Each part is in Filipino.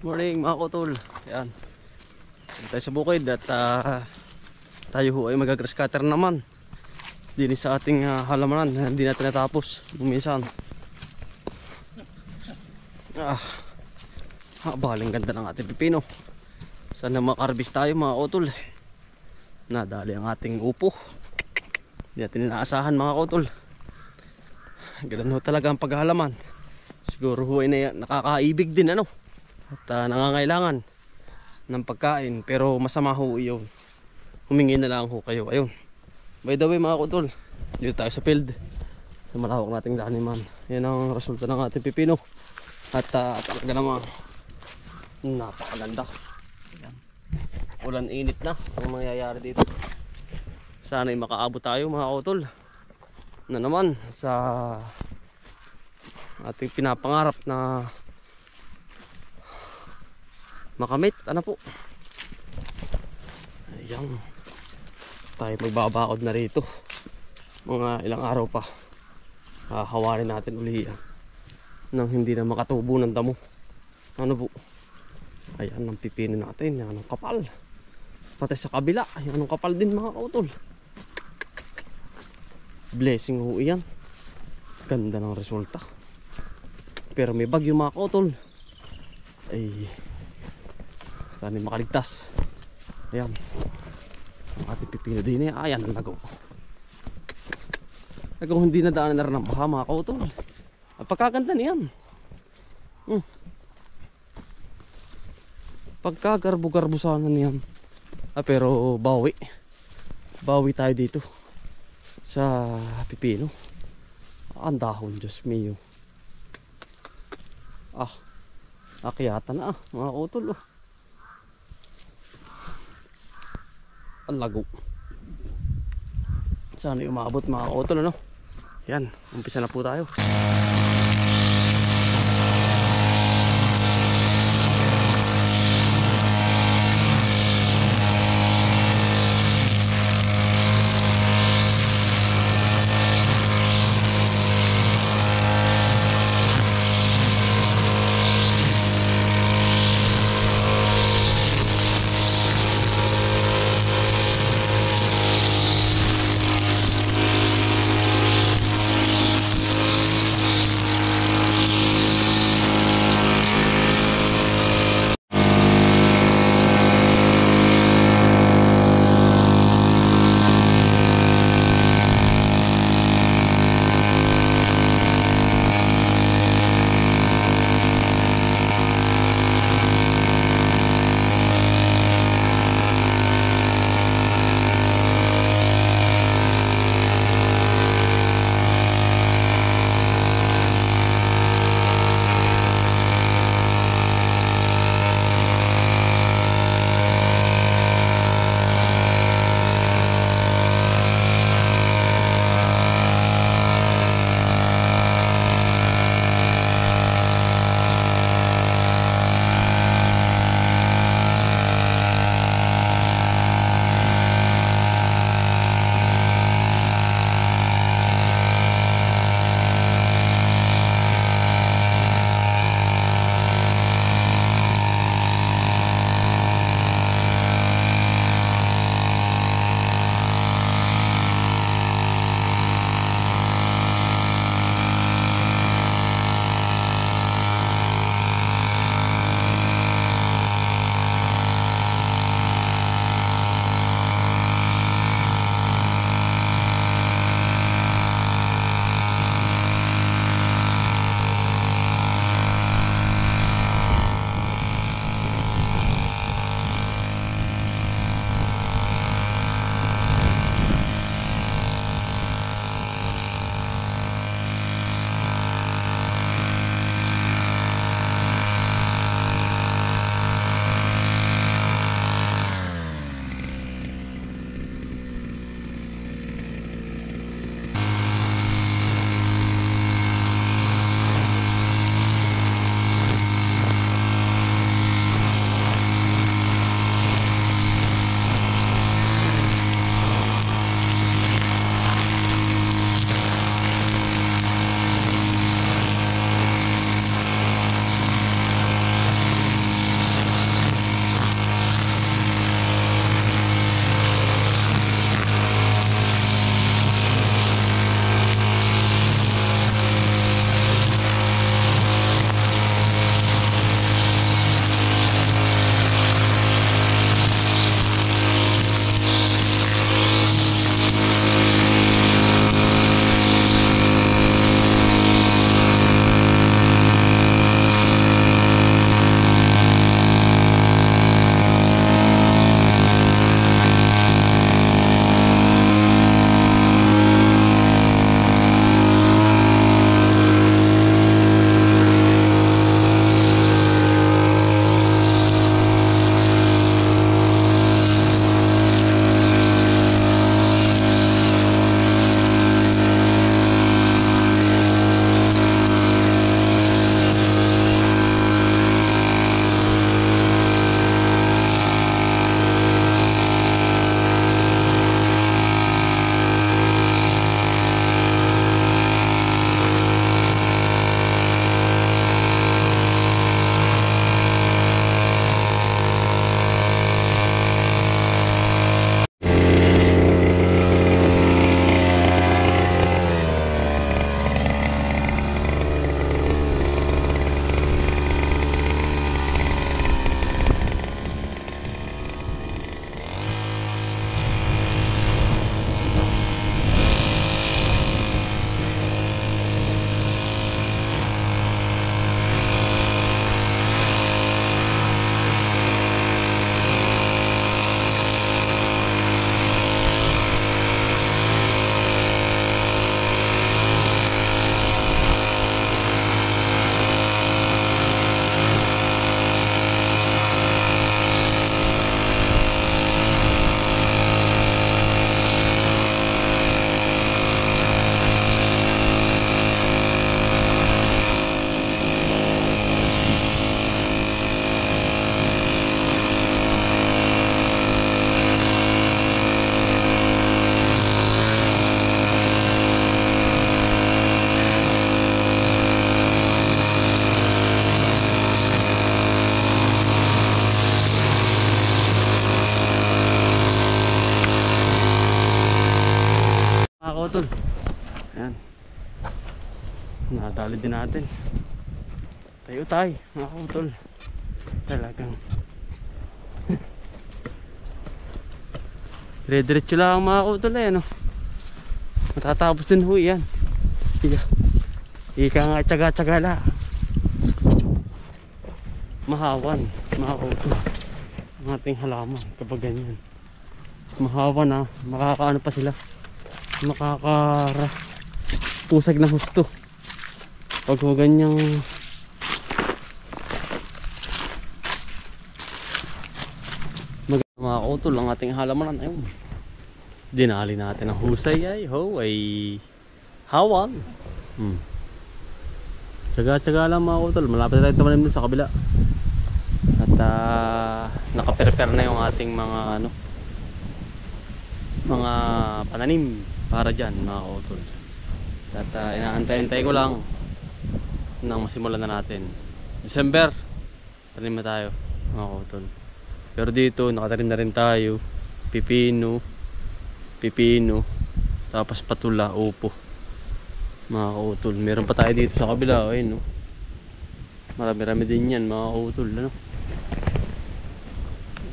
Morning mga kutol. Yan. Tayo sa bukid at tayo ho ay mag-grass cutter naman. Dini sa ating halamanan na hindi natin natapos bumisan. Baling ganda ng ating pipino. Sana makarbis tayo mga kutol. Nadali ang ating upo. Hindi natin inaasahan mga kutol. Ganun ho talaga ang paghalaman. Siguro ho ay nakakaibig din ano. At nangangailangan ng pagkain, pero masama ho yun. Humingi na lang ho kayo. Ayun. By the way mga kutol, dito tayo sa field, sa malawak nating daniman. Yan ang resulta ng ating pipino. At talaga naman napakaganda. Yan. Ulan init na ang mangyayari dito. Sana'y makaabot tayo mga kutol na naman sa ating pinapangarap na makamit. Ano po, ayan, tayo magbabakod na rito mga ilang araw pa. Hawarin natin uli yan nang hindi na makatubo ng damo. Ano po, ayan ang pipino natin. Yan ang kapal, pati sa kabila yan ang kapal din mga kautol. Blessing ho yan. Ganda ng resulta. Pero may bagyo mga kautol, ay sana makaligtas. Ayan ang ating pipino din eh. Ayan ang nagaw. Kung hindi nadaanan na rin ang baha mga kautol. Ang pagkaganda niyan. Pagkagarbo-garbo sana niyan. Pero bawi tayo dito sa pipino. Ang dahon, Diyos mio. Akyata na mga kautol. Ang lago. Sana umabot mga kautol ano. Yan, umpisa na po tayo. kautol. Ayan. Nadali din natin. Tayo tayo mga kautol. Talagang dire-diretso lang mga kautol eh, no? Matatapos din ho yan. Ika nga tsaga-tsaga la. Mahawan mga kautol ang ating halaman kapag ganyan. Mahawan na, makakaano pa sila, makakapusag ng husto pag ganyang mga kautol ang ating halaman. Ayun, dinali natin ang husay ay hawan. Tsaga-tsaga lang mga kautol, malapit na tayo tumanim din sa kabila. At naka-prepare na yung ating mga mga pananim para dyan mga kautol. At inaantay-antay ko lang nang masimulan na natin. December tanim na tayo mga kautol. Pero dito nakatanim na rin tayo pipino, tapos patula, upo mga kautol. Meron pa tayo dito sa kabila, ayun, no? Marami-rami din yan mga kautol, ano?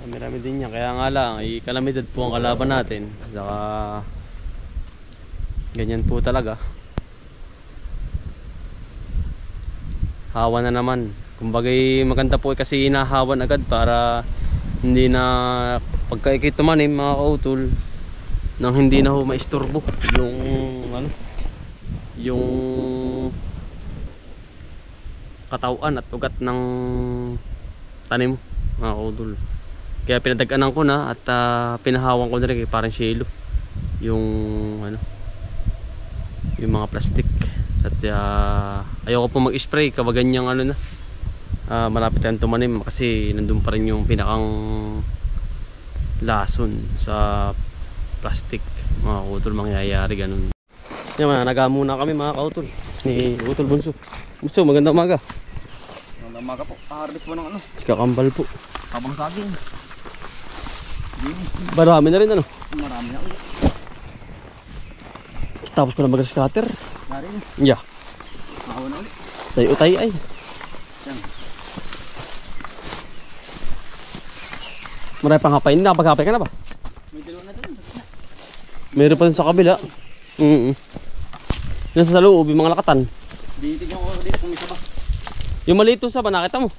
Marami din yan, kaya nga lang ay kalamidad po ang kalaban natin. Saka ganyan po talaga. Hawa na naman. Kumbagay maganda po kasi inahawan agad para hindi na pagka tumanim mga kautol nang hindi na ho maisturbo yung katawan at ugat ng tanim mga kautol. Kaya pinadaganan ko na at pinahawan ko na rin parang shelo yung yung mga plastic. At ayoko po mag-spray kapag ganyang malapit yan tumanim kasi nandun pa rin yung pinakang lason sa plastic mga kautol, mangyayari ganun. Yan, nagamuna kami mga kautol ni Utol Bunso. Bunso, magandang umaga. Magandang umaga po, harvest po ng kakambal po, kabang saging. marami na rin Marami na ulit. Tapos ko na mag-grass cutter. Nari na. Yeah. Makawa na ulit. Tayo tayo ay. Yan. Marami pang hapain. Nakapag-hapay ka na ba? May dalawa na doon. Meron pa rin sa kabila. Nasa sa loob, yung mga lakatan. Ditigyan ko dito kung may saba. Yung maliit yung saba, nakita mo?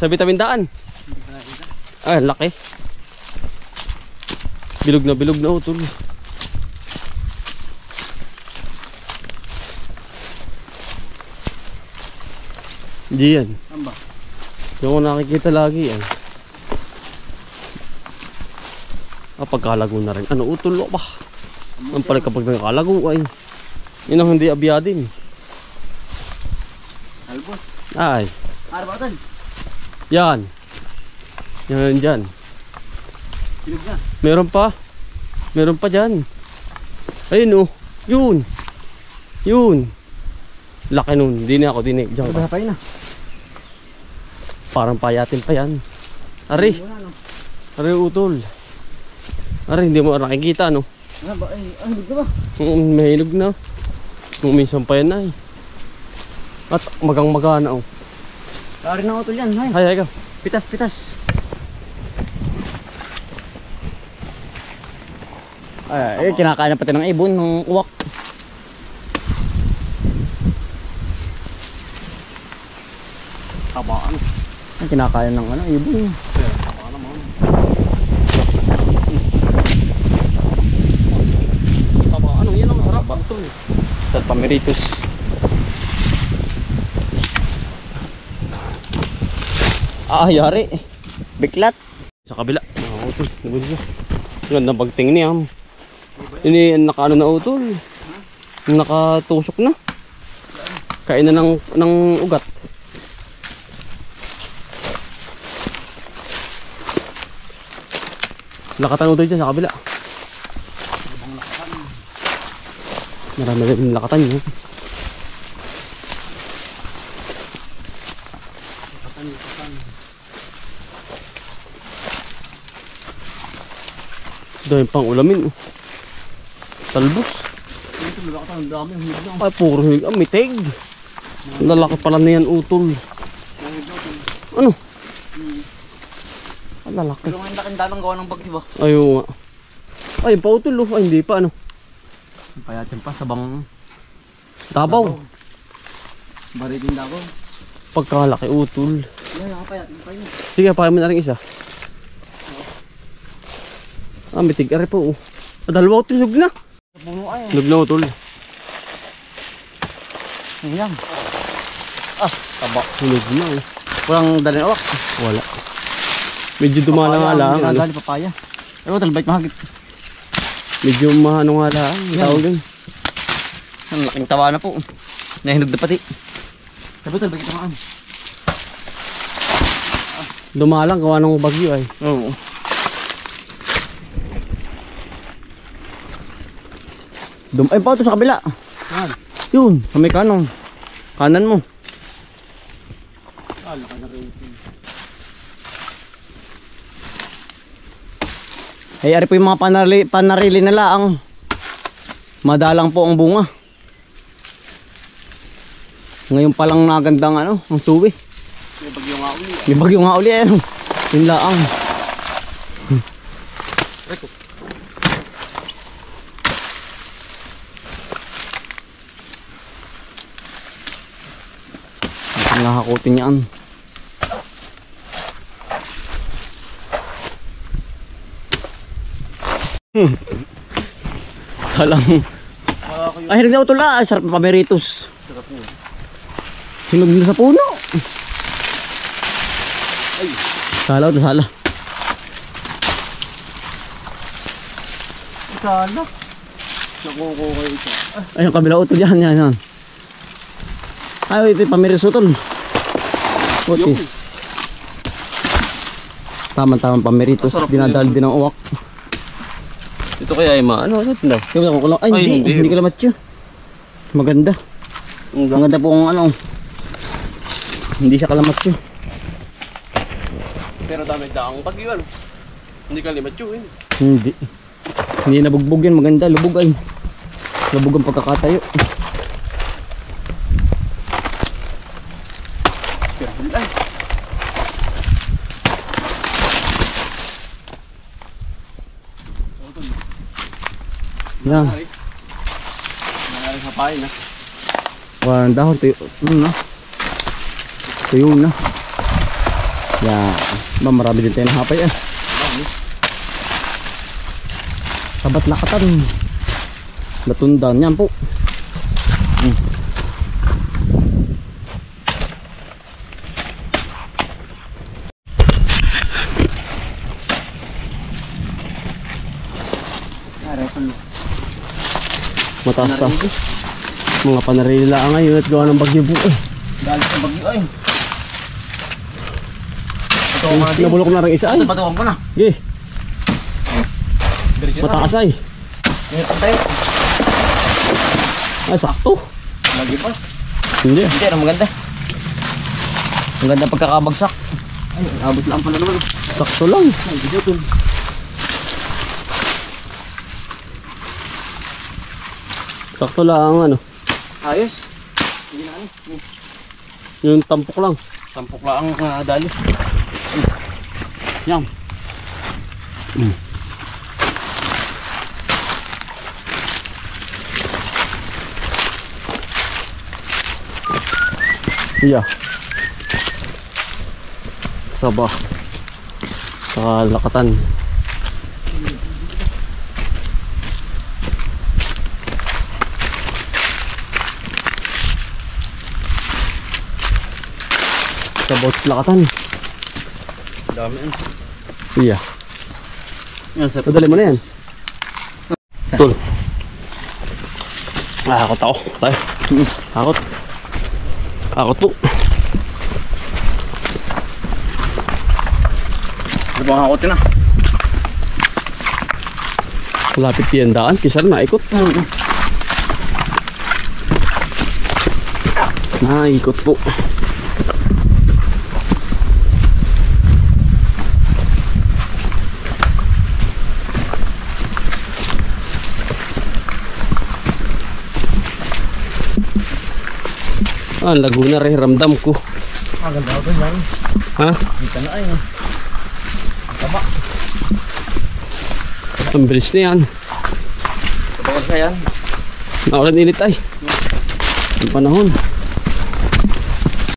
Sa Bitamindaan. Hindi ko nakita. Ay, laki. Bilog na utol. Hindi yan. Saan ba? Yung ko nakikita lagi yan. Pagkalago na rin. Ano, utol ba? Ang pala kapag nakalago ay yun ang hindi abyadin. Albos. Ay. Arbatan. Yan. Yan dyan. Bilog na. Meron pa. Meron pa dyan. Ayun oh. Yun. Yun. Laki nun. Di na ako dinig. Diyan ka. Hapay na. Parang payatin pa yan. Ari. Ari utol. Ari hindi mo nakikita no. Ano ba? Ay, hilog na ba? Mahilog na. Kung minsan pa yan ay. At magang-maga na oh. Kari na utol yan. Hay. Hay ka. Pitas. Ay, kinakain na pati ng ibon, ng uwak. Tabaan. Ay, kinakain ng ibon. Tabaan naman. Tabaan. Yan ang masarap. Ito. Sa pamiritos. Yari. Biklat. Sa kabila. Utol. Nabunso. Ganda pagting niya. Ini nakaano na utol. Nakatusok na. Kain na ng ugat. Lakatan utol dyan sa kabila. Marami rin lakatan yun. Lakatan. Dahil pang ulamin. Talbos. Ang dami ang hibla. Ay, puro hig. Ah, mitig. Lalaki pala na yan, utol. Ano? Ang lalaki. Pero ngayon laking dalang gawa ng bagyo ba? Ayaw nga. Ay, pautol oh. Ay, hindi pa ano. Payatin pa sa bang Tabaw. baritin daw. Pagkalaki, utol. Yan, payatin pa yun. Sige, pahay mo na rin isa. Ah, mitig. Ari po oh. Ah, dalawa utol, hug na. Sa puno ay. Hug na utol. Ayan. Ah, taba. Hug na oh. Walang dalhin awak. Wala. Medyo dumala nga lang. Ano? Dali papaya. Ano talbait mahagit. Medyo mahano nga lang. Tawag din. Ang laking tawa na po. Nahinog na pati. Sabi talbait naman. Dumalang gawa ng bagyo ay. Oo. Ay pa ito sa kabila. Saan? Yun, sa may kanong. Kanan mo. Ah, laki na rin. Ay, ari po yung mga panarili nila ang madalang po ang bunga. Ngayon pa lang nagandang ano, ang suwi. May bagyo nga uli. May bagyo nga uli ano. Yun laang. Ang nakakutin niyan. Salang. Ay, hinog na utol ah. Sarap ng pameritos. Hinog na sa puno. Ay. Sala ito, sala. Sana. Nakuko kayo isa. Ay, yung kabila utol yan, yan. Ay, ito yung pameritos utol. What is? Tamang-tamang pameritos. Dinadal din ang uwak. Ito kaya ay maano? Ano ito daw? Ay, hindi kalamat siya. Maganda. Maganda po ang ano. Hindi siya kalamat siya. Pero dami daang bagyo ano? Hindi ka limat yun. Hindi. Hindi nabugbog yan. Maganda. Lubog ay. Lubog ang pagkakatayo. Pero ay. Yan. Nangyari sa pain ha. Walang dahon. Tuyo. Ano na? Tuyo na. Yan. Ba, marami din tayo ng hapay ah. Sabat lakatan. Latundan. Yan po. Mataas-taas. Mga panarili lang ngayon at gawa ng bagyo po eh. Dahil sa bagyo ay. Nabulok na rin isa ay. Batuhan ko na. Okay. Mataas ay. Ngayon tayo. Ay, sakto. Magipas. Hindi. Hindi, ano maganda. Ang ganda pagkakabagsak. Ay, abot lang pala naman. Sakto lang. Ay, dito. Sakto lang ang ano. Ayos. Hindi na ano. Yung tampok lang. Tampok lang ang dali. Yan. Yeah. Sabah. Sa lakatan. Sa bot lakatan. Dami yan. Yeah. Yan, sir. Padali mo na yan. Tul. Takot ako. Tayo. Takot. Takot po. Ano ba ang hakotin na? Lapit yan daan. Kisar na ikot. Naikot po. Ah, Laguna rin, ramdam ko. Ah, ganda ako yan. Ha? Kita na ay. Taba. Ang bilis na yan. Tabagal sa yan. Naulan init ay. Ang panahon.